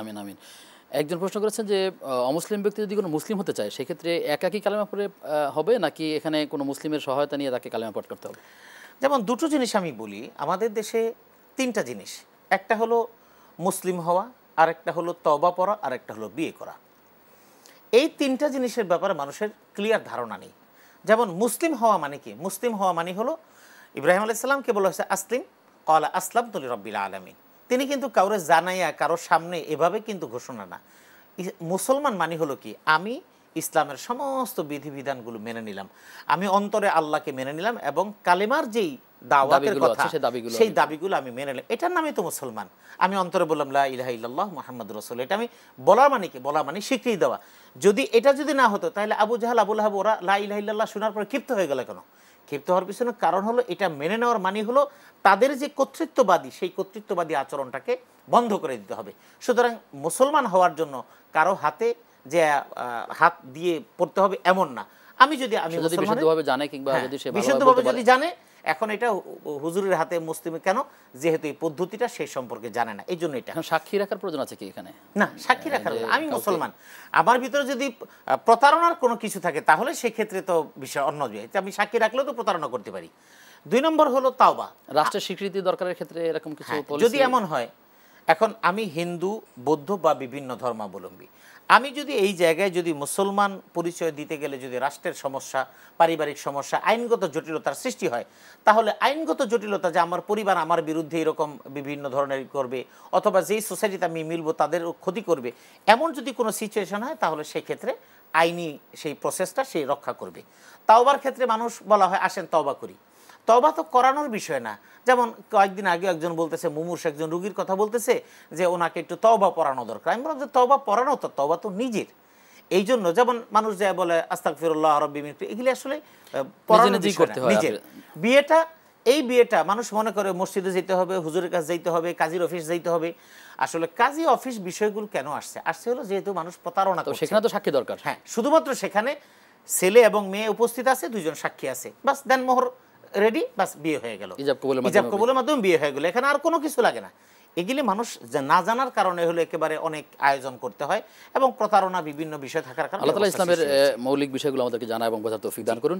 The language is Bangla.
আমিন আমিন। একজন প্রশ্ন করেছেন যে অমুসলিম ব্যক্তি যদি কোনো মুসলিম হতে চায় সেক্ষেত্রে একাকী কালেমা পড়ে হবে নাকি এখানে কোনো মুসলিমের সহায়তা নিয়ে তাকে কালেমা পাঠ করতে হবে? যেমন দুটো জিনিস আমি বলি, আমাদের দেশে তিনটা জিনিস, একটা হলো মুসলিম হওয়া, আরেকটা হলো তওবা পড়া, আরেকটা হলো বিয়ে করা। এই তিনটা জিনিসের ব্যাপারে মানুষের ক্লিয়ার ধারণা নেই। যেমন মুসলিম হওয়া মানে কি? মুসলিম হওয়া মানে হলো ইব্রাহিম আলাইহিস সালামকে বলা হয়েছে আসলিম, ক্বালা আসলামতু লিরাব্বিল আলামিন। তিনি কিন্তু কাউরে জানাইয়া কারোর সামনে এভাবে কিন্তু ঘোষণা না। মুসলমান মানে হলো কি? আমি ইসলামের সমস্ত বিধিবিধানগুলো মেনে নিলাম, আমি অন্তরে আল্লাহকে মেনে নিলাম এবং কালেমার যেই দাওয়াতের কথা সেই দাবিগুলো আমি মেনে নিলাম, এটার নামই তো মুসলমান। আমি অন্তরে বললাম লা ইলাহা ইল্লাল্লাহ মুহাম্মাদুর রাসূলুল্লাহ, এটা আমি বলা মানে কি? বলা মানে স্বীকৃতি দেওয়া। এটা যদি না হতো তাহলে আবু জাহাল আবু লাহাব ওরা লা ইলাহা ইল্লাল্লাহ শোনার পরে ক্ষিপ্ত হয়ে গেল কেন? ক্ষিপ্ত হওয়ার পিছনে কারণ হলো এটা মেনে নেওয়ার মানে হলো তাদের যে কর্তৃত্ববাদী সেই কর্তৃত্ববাদী আচরণটাকে বন্ধ করে দিতে হবে। সুতরাং মুসলমান হওয়ার জন্য কারো হাতে যে হাত দিয়ে পড়তে হবে এমন না। আমি বিশুদ্ধভাবে জানে কিংবা যদি সে বিশুদ্ধভাবে যদি জানে, এখন এটা হুজুরের হাতে মুসলিম কেন? যেহেতু এই পদ্ধতিটা সেই সম্পর্কে জানে না, এই জন্য এটা। সাক্ষী রাখার প্রয়োজন আছে কি এখানে? না, সাক্ষী রাখার, আমি মুসলমান, আমার ভিতরে যদি প্রতারণার কোনো কিছু থাকে তাহলে সেক্ষেত্রে তো বিষয় অন্য। আমি সাক্ষী রাখলেও তো প্রতারণা করতে পারি। 2 নম্বর হলো তাওবা। রাষ্ট্রের স্বীকৃতি দরকারের ক্ষেত্রে এরকম কিছু যদি এমন হয়, এখন আমি হিন্দু, বৌদ্ধ বা বিভিন্ন ধর্মাবলম্বী, আমি যদি এই জায়গায় যদি মুসলমান পরিচয় দিতে গেলে যদি রাষ্ট্রের সমস্যা, পারিবারিক সমস্যা, আইনগত জটিলতার সৃষ্টি হয়, তাহলে আইনগত জটিলতা যে আমার পরিবার আমার বিরুদ্ধে এরকম বিভিন্ন ধরনের করবে অথবা যেই সোসাইটিতে আমি মিলবো তাদের ক্ষতি করবে, এমন যদি কোনো সিচুয়েশন হয় তাহলে সেই ক্ষেত্রে আইনি সেই প্রসেসটা সেই রক্ষা করবে। তাওবার ক্ষেত্রে মানুষ বলা হয় আসেন তওবা করি। তওবা তো করানোর বিষয় না। যেমন কয়েকদিন আগে একজন বলতেছে, মুমূর্ষু একজন রোগীর কথা বলতেছে যে ওনাকে একটু তওবা পড়ানো দরকার। আমি বললাম যে তওবা পড়ানো তো, তওবা তো নিজের। এই জন্য যেমন মানুষ যায় বলে আস্তাগফিরুল্লাহ রাব্বি মিন, এগুলি আসলে নিজের। বিয়েটা মানুষ মনে করে মসজিদে যেতে হবে, হুজুরের কাছে যেতে হবে, কাজীর অফিস যেতে হবে। আসলে কাজী অফিস বিষয়গুলো কেন আসছে হলো যেহেতু মানুষ প্রতারণা করছে, সেখানে তো সাক্ষী দরকার। হ্যাঁ, শুধুমাত্র সেখানে ছেলে এবং মেয়ে উপস্থিত আছে, 2 জন সাক্ষী আছে, বাস দেন মোহর রেডি, বাস বিয়ে হয়ে গেল, ইজাব কবুলের মাধ্যমে বিয়ে হয়ে গেল। এখানে আর কোনো কিছু লাগে না। এগুলি মানুষ না জানার কারণে হলো একেবারে অনেক আয়োজন করতে হয় এবং প্রতারণা বিভিন্ন বিষয় থাকার কারণে। আল্লাহ তাআলা ইসলামের মৌলিক বিষয়গুলো আমাদেরকে জানা এবং বোঝার তৌফিক দান করুন।